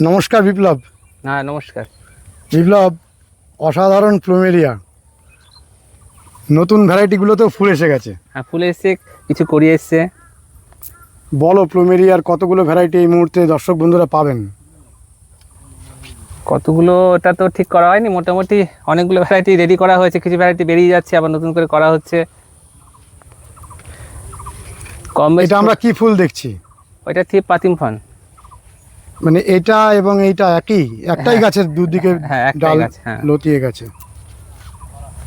নমস্কার বিপ্লব। হ্যাঁ নমস্কার। বিপ্লব, অসাধারণ প্লুমেরিয়া, নতুন ভ্যারাইটিগুলোতেও ফুল এসে গেছে। হ্যাঁ ফুল এসছে, কিছু করিয়ে এসছে। বলো প্লুমেরিয়ার কতগুলো ভ্যারাইটি এই মুহূর্তে দর্শক বন্ধুরা পাবেন? কতগুলো ওটা তো ঠিক করা হয়নি, মোটামুটি অনেকগুলো ভ্যারাইটি রেডি করা হয়েছে, কিছু ভ্যারাইটি বেরিয়ে যাচ্ছে, আবার নতুন করে করা হচ্ছে। কম বেশি। এটা আমরা কি ফুল দেখছি? ওইটা থিপ পাতিম ফান। মানে এটা এবং এইটা একটাই গাছের দুদিকে হ্যাঁ একটাই ডাল গাছ, হ্যাঁ। লতিয়ে গেছে।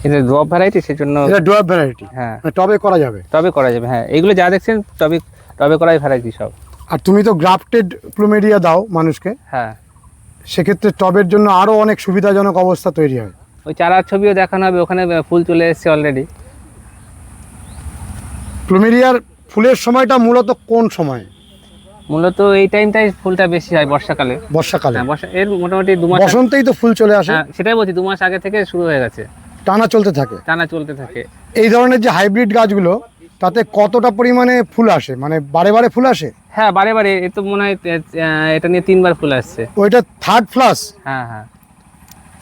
এটা ড্রপ ভ্যারাইটি, সেজন্য এটা ডুয়ার্ফ ভ্যারাইটি। হ্যাঁ টবে করা যাবে। টবে করা যাবে, হ্যাঁ। এইগুলো যা দেখছেন টবে টবে করাই ভ্যারাইটি সব। আর তুমি তো গ্রাফটেড প্লুমেরিয়া দাও মানুষকে, হ্যাঁ সেক্ষেত্রে টবের জন্য আরও অনেক সুবিধাজনক অবস্থা তৈরি হয়। ওই চারার ছবিও দেখানো হবে, ওখানে ফুল চলে এসছে অলরেডি। প্লুমেরিয়ার ফুলের সময়টা মূলত কোন সময়? মূলত এই টাইমটাই ফুলটা বেশি হয়, বর্ষাকালে। বর্ষাকালে। হ্যাঁ বর্ষা, এর মোটামুটি 2 মাস। বসন্তেই তো ফুল চলে আসে। হ্যাঁ সেটাই বলছি, 2 মাস আগে থেকে শুরু হয়ে গেছে, টানা চলতে থাকে। টানা চলতে থাকে। এই ধরনের যে হাইব্রিড গাছগুলো, তাতে কতটা পরিমাণে ফুল আসে, মানে বারে বারে ফুল আসে? হ্যাঁ বারে বারে, এ তো মনে হয় এটা নিয়ে 3বার ফুল আসছে। ওইটা থার্ড ফ্লাস। হ্যাঁ হ্যাঁ,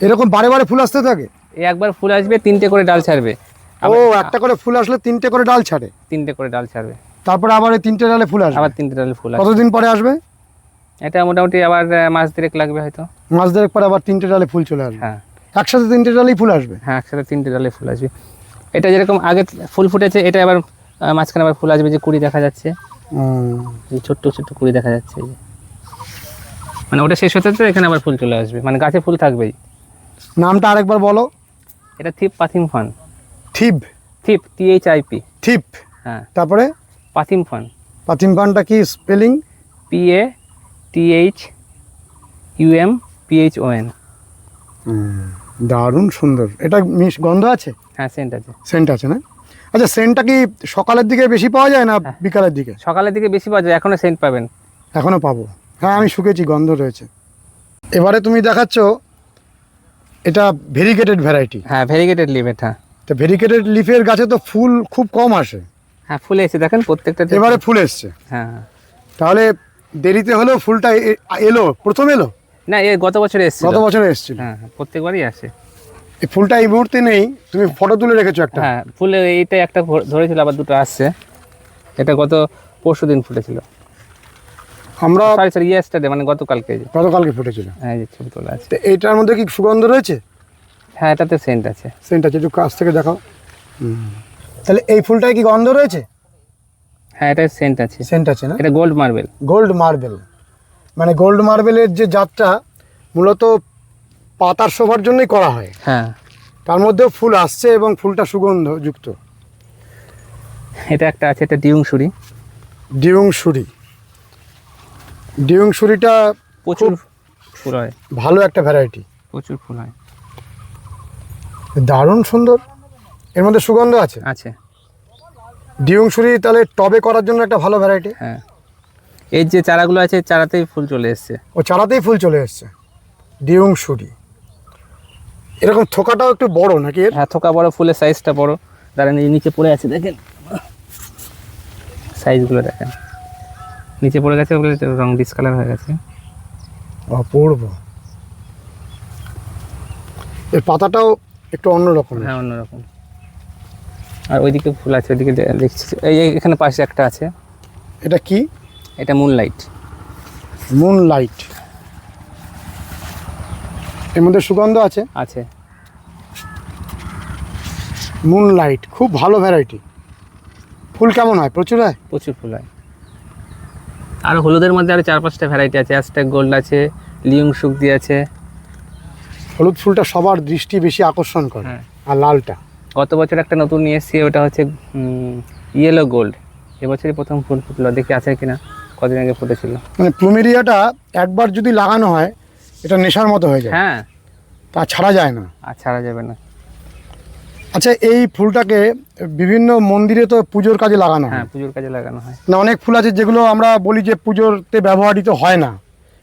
এরকম বারে বারে ফুল আসতে থাকে? এই একবার ফুল আসবে, 3টে করে ডাল ছাড়বে। ও, একটা করে ফুল আসলে 3টে করে ডাল ছাড়ে? 3টে করে ডাল ছাড়বে, তারপরে আবার এই 3টে ডালে ফুল আসবে? আবার 3টে ডালে ফুল আসবে। কতদিন পরে আসবে? এটা মোটামুটি আবার মাস 2 লাগবে হয়তো। মাস দেড়েক পরে আবার 3টে ডালে ফুল চলে আসবে? হ্যাঁ একসাথে 3টে ডালেই ফুল আসবে? হ্যাঁ একসাথে 3টে ডালে ফুল আসবে। এটা যেরকম আগে ফুল ফুটেছে, এটা আবার মাঝখানে আবার ফুল আসবে, যে কুড়ি দেখা যাচ্ছে, এই ছোট্ট ছোট্ট কুড়ি দেখা যাচ্ছে, এই যে। মানে ওটা শেষ হতে হতে এখানে আবার ফুল চলে আসবে, মানে গাছে ফুল থাকবেই। নামটা আরেকবার বলো। এটা থিপ পাথিম ফান। থিপ? থিপ, THIP। থিপ। হ্যাঁ তারপরে পাথিম ফান। পাথিম পানটা কি স্পেলিং? PATHUMPHON। দারুণ সুন্দর। এটা গন্ধ আছে? হ্যাঁ সেন্ট আছে। সেন্ট আছে না? আচ্ছা, সেন্টটা কি সকালের দিকে বেশি পাওয়া যায় না বিকালের দিকে? সকালের দিকে বেশি পাওয়া যায়, এখনো সেন্ট পাবেন। এখনো পাবো? হ্যাঁ, আমি শুকেছি, গন্ধ রয়েছে। এবারে তুমি দেখাচ্ছ এটা ভেরিগেটেড ভ্যারাইটি। হ্যাঁ ভেরিগেটেড লিভ এটা। তো ভেরিগেটেড লিফের গাছে তো ফুল খুব কম আসে। হ্যাঁ ফুল এসে দেখেন প্রত্যেকটা। এবারে ফুল এসছে। হ্যাঁ হ্যাঁ। তাহলে দেরিতে হলেও ফুলটা এলো, প্রথম এলো? না এ গত বছর এসেছিল। গত বছরে এসেছিল? হ্যাঁ হ্যাঁ প্রত্যেকবারই আসে। এই ফুলটা এই মুহূর্তে নেই, তুমি ফটো তুলে রেখেছো একটা? হ্যাঁ ফুল এইটা একটা ধরেছিল, আবার 2টো আসছে। এটা গত পরশুদিন ফুটেছিল। আমরা সরি ইয়েস্টারডে, মানে গতকালকে। গতকালকে ফুটেছিল। হ্যাঁ এই যে ছবি তোলা আছে। তো এইটার মধ্যে কি সুগন্ধ রয়েছে? হ্যাঁ এটাতে সেন্ট আছে। সেন্ট আছে, একটু কাছ থেকে দেখাও। তাহলে এই ফুলটায় কি গন্ধ রয়েছে? হ্যাঁ এটা সেন্ট আছে। সেন্ট আছে না? এটা গোল্ড মার্বেল। গোল্ড মার্বেল, মানে গোল্ড মার্বেলের যে জাতটা মূলত পাতার শোভার জন্যই করা হয়। হ্যাঁ তার মধ্যেও ফুল আসছে এবং ফুলটা সুগন্ধযুক্ত। এটা একটা আছে, এটা ডিউংসুরি। ডিউংসুরি। ডিউংসুরিটা প্রচুর ফুল হয়, ভালো একটা ভ্যারাইটি। প্রচুর ফুল হয়, দারুণ সুন্দর। এর মধ্যে সুগন্ধ আছে। আছে। ডিউংসুরি তাহলে টবে করার জন্য একটা ভালো ভ্যারাইটি। হ্যাঁ এই যে চারাগুলো আছে, চারাতেই ফুল চলে এসছে। ও চারাতেই ফুল চলে এসছে। ডিউংসুরি এরকম থোকাটাও একটু বড় নাকি এর? হ্যাঁ থোকা বড়, ফুলের সাইজটা বড়। দাঁড়ান নিচে পড়ে আছে, দেখেন সাইজগুলো দেখেন, নিচে পড়ে গেছে, ওগুলো রং ডিসকালার হয়ে গেছে। অপূর্ব। এর পাতাটাও একটু অন্যরকম। হ্যাঁ অন্যরকম। আর ওইদিকে ফুল আছে, ওইদিকে দেখছি, এই এখানে পাশে একটা আছে। এটা কি? এটা মুনলাইট। মুনলাইট। এর মধ্যে সুগন্ধ আছে? আছে। মুনলাইট খুব ভালো ভ্যারাইটি। ফুল কেমন হয়? প্রচুর হয়? প্রচুর ফুল হয়। আর হলুদের মধ্যে আরও 4-5টা ভ্যারাইটি আছে। অ্যাজটেক গোল্ড আছে, লিউং শুকদি আছে। হলুদ ফুলটা সবার দৃষ্টি বেশি আকর্ষণ করে। হ্যাঁ। আর লালটা গত বছর একটা নতুন নিয়ে এসেছি, ওটা হচ্ছে ইয়েলো গোল্ড। এবছরই প্রথম ফুল ফুটলো, দেখি আছে কিনা, কদিন আগে ফুটেছিল। মানে প্লুমেরিয়াটা একবার যদি লাগানো হয় এটা নেশার মতো হয়ে যায়। হ্যাঁ তা ছাড়া যায় না। আর ছাড়া যাবে না। আচ্ছা, এই ফুলটাকে বিভিন্ন মন্দিরে তো পুজোর কাজে লাগানো হয়। হ্যাঁ পুজোর কাজে লাগানো হয়। না, অনেক ফুল আছে যেগুলো আমরা বলি যে পুজোতে ব্যবহৃত হয় না,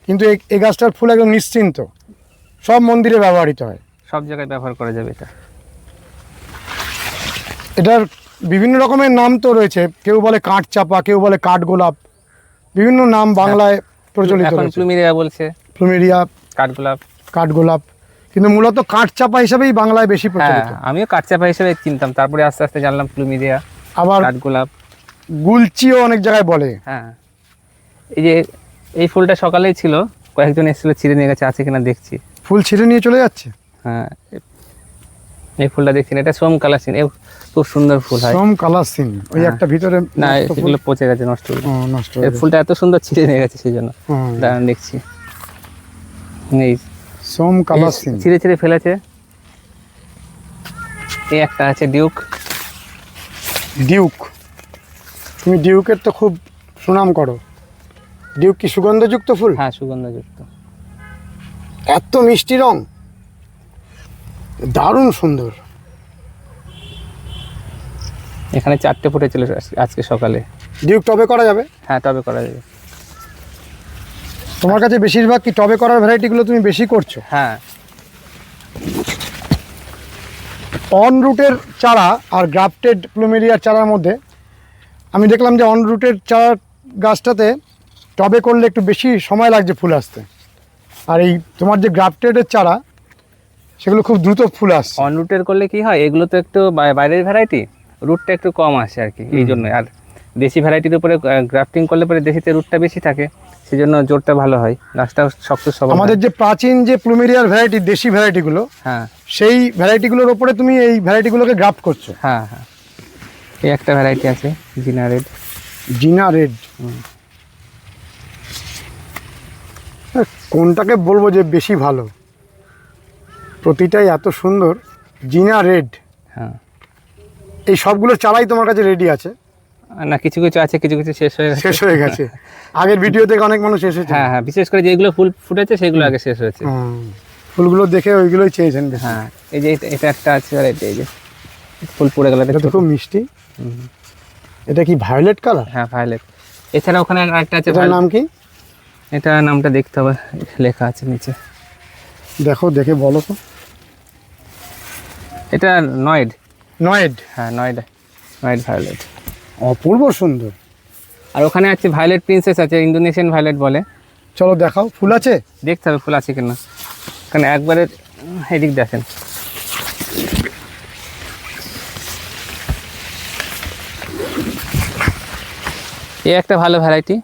কিন্তু এই গাছটার ফুল একদম নিশ্চিন্ত, সব মন্দিরে ব্যবহৃত হয়। সব জায়গায় ব্যবহার করা যাবে এটা। এটার বিভিন্ন রকমের নাম তো রয়েছে, কেউ বলে কাঠ চাপা, কেউ বলে কাঠ গোলাপ, বিভিন্ন নাম বাংলায় প্রচলিত এখন রয়েছে। প্লুমেরিয়া বলছে। প্লুমেরিয়া, কাঠগোলাপ। কাঠগোলাপ, কিন্তু মূলত কাঠচাপা হিসাবেই বাংলায় বেশি হ্যাঁ, প্রচলিত। আমিও কাঠচাপা হিসেবে চিনতাম, তারপরে আস্তে আস্তে জানলাম প্লুমেরিয়া, আবার কাঠগোলাপ। গুলচিও অনেক জায়গায় বলে। হ্যাঁ, এই যে এই ফুলটা সকালেই ছিল, কয়েকজন এসেছিল, ছিঁড়ে নিয়ে গেছে, আছে কিনা দেখছি। ফুল ছিঁড়ে নিয়ে চলে যাচ্ছে। হ্যাঁ, এই ফুলটা দেখছি না, এটা সোম কালার সিন, খুব সুন্দর ফুল হয়। সোম কালার সিন, ওই হ্যাঁ। একটা ভিতরে না, নষ্ট ফুল। এগুলো পচে গেছে, নষ্ট হয়ে ও, গেছে। নষ্ট এই হয়ে গেছে। ফুলটা এত সুন্দর ছিঁড়ে নিয়ে গেছে, সেই জন্য হুম, দাঁড়ান দেখছি। এই সোম কালার সিন। ছিঁড়ে ছিঁড়ে ফেলেছে। এই একটা আছে ডিউক। ডিউক, তুমি ডিউকের তো খুব সুনাম করো। ডিউক কি সুগন্ধযুক্ত ফুল? হ্যাঁ, সুগন্ধযুক্ত। এত মিষ্টি রং, দারুণ সুন্দর। এখানে 4টে ফুটেছিল আজকে সকালে। ডিউক টবে করা যাবে? হ্যাঁ, টবে করা যাবে। তোমার কাছে বেশিরভাগ কি টবে করার ভ্যারাইটিগুলো তুমি বেশি করছো? হ্যাঁ, অন রুটের চারা আর গ্রাফটেড প্লুমেরিয়ার চারার মধ্যে আমি দেখলাম যে অন রুটের চারা গাছটাতে টবে করলে একটু বেশি সময় লাগছে ফুল আসতে, আর এই তোমার যে গ্রাফটেডের চারা সেগুলো খুব দ্রুত ফুল আসছে। অন রুটের করলে কি হয়, এগুলো তো একটু বাইরের ভ্যারাইটি, রুটটা একটু কম আসে আর কি, এই জন্য। আর দেশি ভ্যারাইটির উপরে গ্রাফটিং করলে পরে দেশিতে রুটটা বেশি থাকে, সেই জন্য জোরটা ভালো হয়, গাছটা শক্ত সবল হয়। আমাদের যে প্রাচীন যে প্লুমেরিয়ার ভ্যারাইটি, দেশি ভ্যারাইটিগুলো, হ্যাঁ সেই ভ্যারাইটিগুলোর ওপরে তুমি এই ভ্যারাইটিগুলোকে গ্রাফট করছো। হ্যাঁ হ্যাঁ, এই একটা ভ্যারাইটি আছে জিনা রেড। জিনা রেড, কোনটাকে বলবো যে বেশি ভালো? প্রতিটাই এত সুন্দর। জিনা রেড, হ্যাঁ, এই সবগুলো চারাই তোমার কাছে রেডি আছে? না, কিছু কিছু আছে, কিছু কিছু শেষ হয়ে গেছে। শেষ হয়ে গেছে, আগের ভিডিও থেকে অনেক মানুষ এসেছে। হ্যাঁ হ্যাঁ, বিশেষ করে যেগুলো ফুল ফুটেছে সেগুলো আগে শেষ হয়েছে। ফুলগুলো দেখে ওইগুলোই চেয়েছেন বেশি। হ্যাঁ, এই যে এটা একটা আছে ভ্যারাইটি, এই যে ফুল পড়ে গেল, এটা তো খুব মিষ্টি। এটা কি ভায়োলেট কালার? হ্যাঁ, ভায়োলেট। এছাড়া ওখানে আরেকটা আছে, এটার নাম কি? এটা নামটা দেখতে হবে, লেখা আছে নিচে। দেখো, দেখে বলো তো। এটা নয়েড। নয়েড? হ্যাঁ, নয়েড, নয়েড ভায়োলেট। অপূর্ব সুন্দর। আর ওখানে আছে ভায়োলেট প্রিন্সেস আছে, ইন্দোনেশিয়ান ভায়োলেট বলে। চলো দেখাও, ফুল আছে? দেখতে হবে ফুল আছে কিনা, কারণ একবারে এদিক দেখেন। এই একটা ভালো ভ্যারাইটি।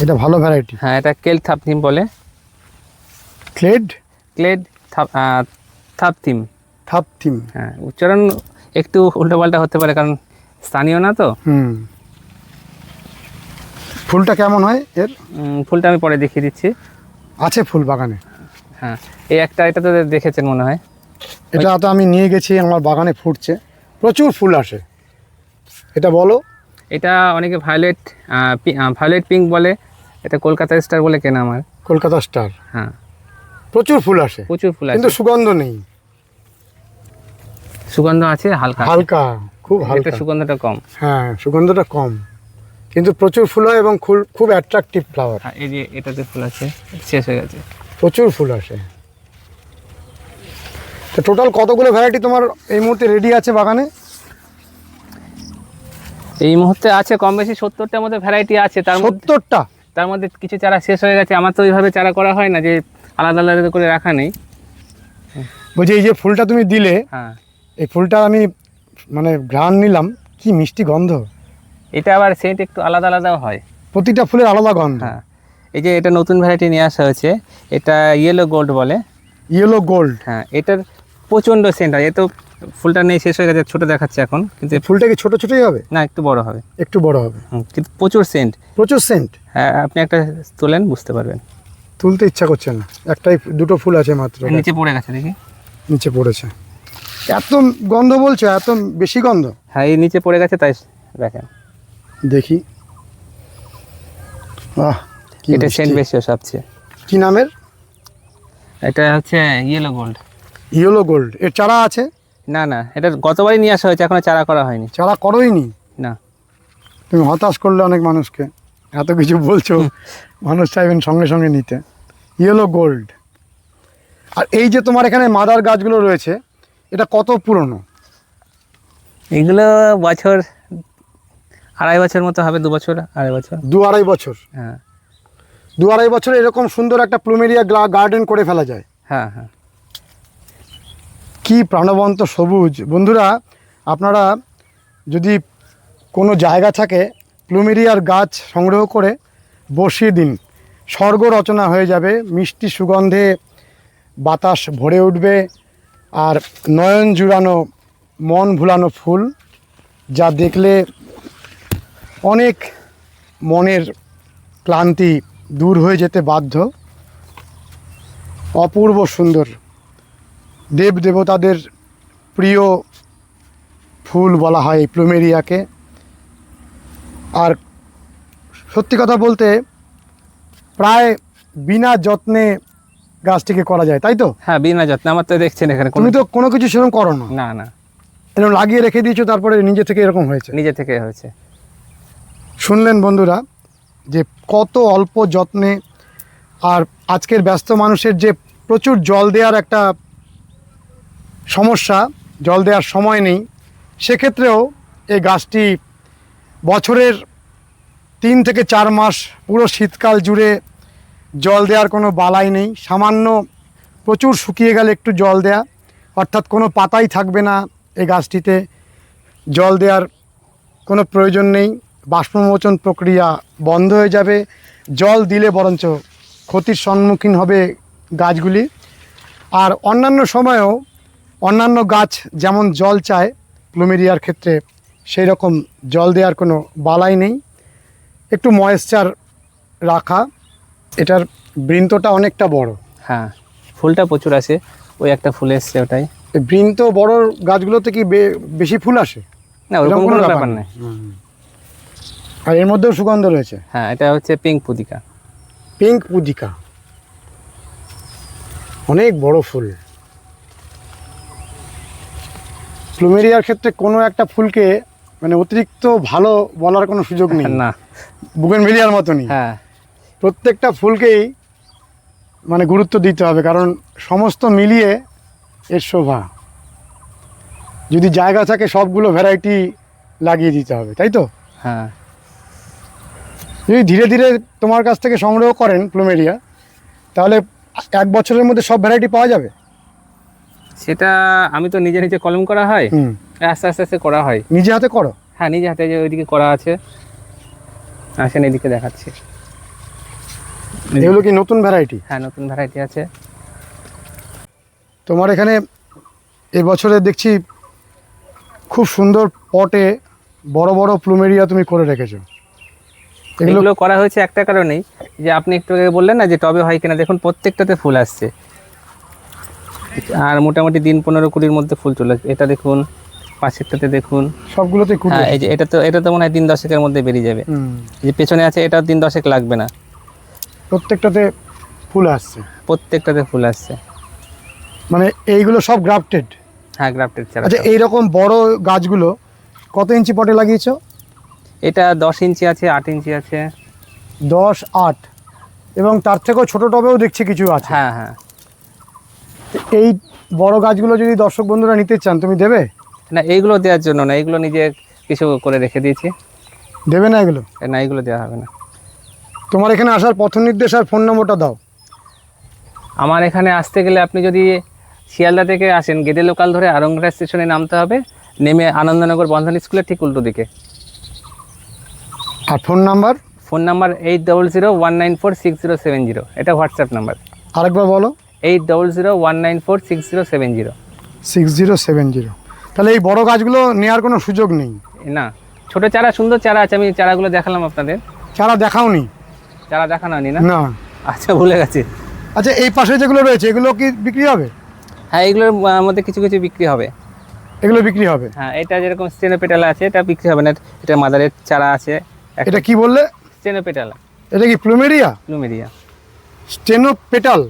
এটা ভালো ভ্যারাইটি। হ্যাঁ, এটা কেল থাপথিম বলে। ক্লেড? ক্লেড থাপথিম। থাপথিম। হ্যাঁ, উচ্চারণ একটু উল্টোপাল্টা হতে পারে, কারণ স্থানীয় না তো। ফুলটা কেমন হয় এর? ফুলটা আমি পরে দেখিয়ে দিচ্ছি। আছে ফুল বাগানে? হ্যাঁ, এই একটা, এটা তো দেখেছেন মনে হয়। এটা তো আমি নিয়ে গেছি, আমার বাগানে ফুটছে, প্রচুর ফুল আসে। এটা বলো। এটা অনেকে ভায়োলেট, ভায়োলেট পিঙ্ক বলে। এটা কলকাতা স্টার বলে কেনা আমার। কলকাতা স্টার? হ্যাঁ, প্রচুর ফুল আসে, প্রচুর ফুল আছে, কিন্তু সুগন্ধ নেই। সুগন্ধ আছে হালকা, হালকা, খুব হালকা। এটা সুগন্ধটা কম। হ্যাঁ, সুগন্ধটা কম, কিন্তু প্রচুর ফুল হয় এবং খুব অ্যাট্রাকটিভ ফ্লাওয়ার। হ্যাঁ, এই যে এটাতে ফুল আছে, শেষ হয়ে গেছে। প্রচুর ফুল আসে। তো টোটাল কতগুলো ভ্যারাইটি তোমার এই মুহূর্তে রেডি আছে বাগানে? এই মুহূর্তে আছে কম বেশি 70টার মধ্যে ভ্যারাইটি আছে। তার মধ্যে কিছু চারা শেষ হয়ে গেছে। আমার তো ওইভাবে চারা করা হয় না, যে আলাদা আলাদা করে রাখা নেই। বলছি, এই যে ফুলটা তুমি দিলে, হ্যাঁ, এই ফুলটা আমি মানে ঘ্রাণ নিলাম, কি মিষ্টি গন্ধ। এটা আবার সেন্ট একটু আলাদা আলাদাও হয়, প্রতিটা ফুলের আলাদা গন্ধ। হ্যাঁ, এই যে এটা নতুন ভ্যারাইটি নিয়ে আসা হয়েছে, এটা ইয়েলো গোল্ড বলে। Yellow gold? হ্যাঁ, এটার প্রচণ্ড সেন্ট হয়। এ তো ফুলটা নেই, শেষ হয়ে গেছে, ছোটো দেখাচ্ছে এখন, কিন্তু ফুলটা কি ছোটো ছোটোই হবে? না, একটু বড় হবে। একটু বড় হবে, কিন্তু প্রচুর সেন্ট। প্রচুর সেন্ট? হ্যাঁ, আপনি একটা তোলেন, বুঝতে পারবেন। তুলতে ইচ্ছা করছে না, দুটো ফুল আছে মাত্র। নিচে পড়ে গেছে, দেখি। নিচে পড়েছে, এত গন্ধ বলছো, এত বেশি গন্ধ? হ্যাঁ, এই নিচে পড়ে গেছে, তাই দেখেন। দেখি, এটা সেন্ট বেশি সবচেয়ে। কি নামের? এটা হচ্ছে ইয়েলো গোল্ড। Yellow gold. এর চারা আছে? না না, এটা গতবারই নিয়ে আসা হয়েছে, এখনো চারা করা হয়নি। চারা করোইনি? না। তুমি হতাশ করলে অনেক মানুষকে, এত কিছু বলছো, মানুষ চাইবেন সঙ্গে সঙ্গে নিতে। Yellow gold. আর এই যে তোমার এখানে মাদার গাছগুলো রয়েছে, এটা কত পুরনো? এগুলো বছর আড়াই বছর মতো হবে, 2 বছর, 2.5 বছর। 2-2.5 বছর, হ্যাঁ 2-2.5 বছরে এরকম সুন্দর একটা প্লুমেরিয়া গার্ডেন করে ফেলা যায়। হ্যাঁ হ্যাঁ। কি প্রাণবন্ত সবুজ। বন্ধুরা, আপনারা যদি কোনো জায়গা থাকে প্লুমেরিয়ার গাছ সংগ্রহ করে বসিয়ে দিন, স্বর্গ রচনা হয়ে যাবে। মিষ্টি সুগন্ধে বাতাস ভরে উঠবে, আর নয়ন জুড়ানো মন ভুলানো ফুল, যা দেখলে অনেক মনের ক্লান্তি দূর হয়ে যেতে বাধ্য। অপূর্ব সুন্দর, দেব দেবতাদের প্রিয় ফুল বলা হয় এই প্লুমেরিয়াকে। আর সত্যি কথা বলতে প্রায় বিনা যত্নে গাছটিকে করা যায়, তাই তো? হ্যাঁ বিনা যত্ন, আমার তো দেখছেন এখানে তুমি তো কোনো কিছু সেরকম করো না, না না, এরকম লাগিয়ে রেখে দিয়েছো, তারপরে নিজে থেকে এরকম হয়েছে। নিজে থেকে হয়েছে। শুনলেন বন্ধুরা যে কত অল্প যত্নে, আর আজকের ব্যস্ত মানুষের যে প্রচুর জল দেওয়ার একটা সমস্যা, জল দেওয়ার সময় নেই, সেক্ষেত্রেও এই গাছটি বছরের 3 থেকে 4 মাস পুরো শীতকাল জুড়ে জল দেওয়ার কোনো বালাই নেই। সামান্য প্রচুর শুকিয়ে গেলে একটু জল দেয়া, অর্থাৎ কোনো পাতাই থাকবে না এই গাছটিতে, জল দেওয়ার কোনো প্রয়োজন নেই। বাষ্পমোচন প্রক্রিয়া বন্ধ হয়ে যাবে, জল দিলে বরঞ্চ ক্ষতির সম্মুখীন হবে গাছগুলি। আর অন্যান্য সময়েও অন্যান্য গাছ যেমন জল চায়, প্লুমেরিয়ার ক্ষেত্রে সেই রকম জল দেওয়ার কোনো বালাই নেই। একটু ময়েশ্চার রাখা। এটার বৃন্তটা অনেকটা বড়। হ্যাঁ ফুলটা প্রচুর আসে, ওই একটা ফুল এসছে ওটাই। এই বৃন্ত বড় গাছগুলোতে কি বেশি ফুল আসে? না ওরকম কোনো ব্যাপার নেই। আর এর মধ্যেও সুগন্ধ রয়েছে। হ্যাঁ এটা হচ্ছে পিঙ্ক পুদিকা। পিঙ্ক পুদিকা, অনেক বড় ফুল। প্লুমেরিয়ার ক্ষেত্রে কোনো একটা ফুলকে মানে অতিরিক্ত ভালো বলার কোনো সুযোগ নেই, না বুগেনভিলিয়ার মতনই। হ্যাঁ প্রত্যেকটা ফুলকেই মানে গুরুত্ব দিতে হবে, কারণ সমস্ত মিলিয়ে এর শোভা। যদি জায়গা থাকে সবগুলো ভ্যারাইটি লাগিয়ে দিতে হবে, তাই তো? হ্যাঁ যদি ধীরে ধীরে তোমার কাছ থেকে সংগ্রহ করেন প্লুমেরিয়া, তাহলে 1 বছরের মধ্যে সব ভ্যারাইটি পাওয়া যাবে। সেটা আমি তো নিজে নিজে কলম করা হয়, আস্তে আস্তে আস্তে করা হয়। নিজে হাতে করো? হ্যাঁ নিজে হাতে, যে ওইদিকে করা আছে, আসেন এদিকে দেখাচ্ছি। এগুলো কি নতুন ভ্যারাইটি? হ্যাঁ নতুন ভ্যারাইটি আছে। তোমার এখানে এবছরে দেখছি খুব সুন্দর পটে বড় বড় প্লুমেরিয়া তুমি করে রেখেছো। এগুলো করা হয়েছে একটা কারণেই, যে আপনি একটু আগে বললেন না যে টবে হয় কিনা, দেখুন প্রত্যেকটাতে ফুল আসছে, আর মোটামুটি দিন 15-20-র মধ্যে ফুল চলে আসবে। এটা দেখুন, পাশেরটাতে দেখুন, সবগুলোতে কুড়ি। হ্যাঁ এই যে এটা তো মনে হয় দিন 10-এর মধ্যে বেরিয়ে যাবে। যে পেছনে আছে এটা দিন 10 লাগবে না, প্রত্যেকটাতে ফুল আসছে। প্রত্যেকটাতে ফুল আসছে। মানে এইগুলো সব গ্রাফটেড? হ্যাঁ গ্রাফটেড চারা। আচ্ছা, এইরকম বড় গাছগুলো কত ইঞ্চি পটে লাগিয়েছো? এটা 10 ইঞ্চি আছে, 8 ইঞ্চি আছে। 10, 8 এবং তার থেকেও ছোট টবেও দেখছি কিছু আছে। হ্যাঁ হ্যাঁ। তো এই বড় গাছগুলো যদি দর্শক বন্ধুরা নিতে চান, তুমি দেবে? না এইগুলো দেওয়ার জন্য না, এইগুলো নিজে কিছু করে রেখে দিয়েছি। দেবে না এগুলো? না এইগুলো দেওয়া হবে না। তোমার এখানে আসার পথ নির্দেশ আর ফোন নম্বরটা দাও। আমার এখানে আসতে গেলে আপনি যদি শিয়ালদা থেকে আসেন, গেদে লোকাল ধরে আরংঘাটা স্টেশনে নামতে হবে, নেমে আনন্দনগর বন্ধন স্কুলের ঠিক উল্টো দিকে। আর ফোন নাম্বার? ফোন নাম্বার 8001946070, এটা হোয়াটসঅ্যাপ নাম্বার। আরেকবার বলো। 8001946070। 6070। তাহলে এই বড় গাছগুলো নেওয়ার কোনো সুযোগ নেই? না ছোট চারা, সুন্দর চারা আছে, আমি চারাগুলো দেখালাম আপনাদের। চারা দেখাওনি? চারা দেখানো হয়নি না? না। আচ্ছা ভুলে গেছি। আচ্ছা, এই পাশে যেগুলো রয়েছে এগুলো কি বিক্রি হবে? হ্যাঁ এগুলোর মধ্যে কিছু কিছু বিক্রি হবে। এগুলো বিক্রি হবে? হ্যাঁ এটা যেরকম স্টেনোপেটালা আছে, এটা বিক্রি হবে না। এটা মাদারের চারা আছে। এটা কি বললে? স্টেনোপেটালা। এটা কি প্লুমেরিয়া? প্লুমেরিয়া। স্টেনোপেটাল?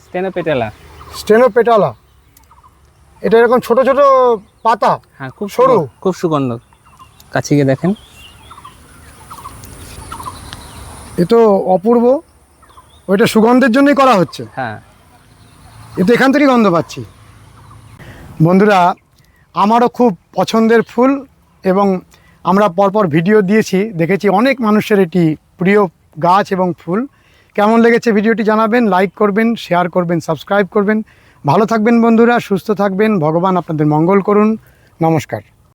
স্টেনোপেটালা। স্টেনোপেটালা। এটা এরকম ছোট ছোট পাতা? হ্যাঁ খুব সরু, খুব সুগন্ধ। কাছে গিয়ে দেখেন, এ তো অপূর্ব। ওইটা সুগন্ধের জন্যই করা হচ্ছে? হ্যাঁ এ তো এখান থেকে গন্ধ পাচ্ছি। বন্ধুরা, আমারও খুব পছন্দের ফুল এবং আমরা পরপর ভিডিও দিয়েছি, দেখেছি অনেক মানুষের এটি প্রিয় গাছ এবং ফুল। কেমন লেগেছে ভিডিওটি জানাবেন, লাইক করবেন, শেয়ার করবেন, সাবস্ক্রাইব করবেন। ভালো থাকবেন বন্ধুরা, সুস্থ থাকবেন, ভগবান আপনাদের মঙ্গল করুন। নমস্কার।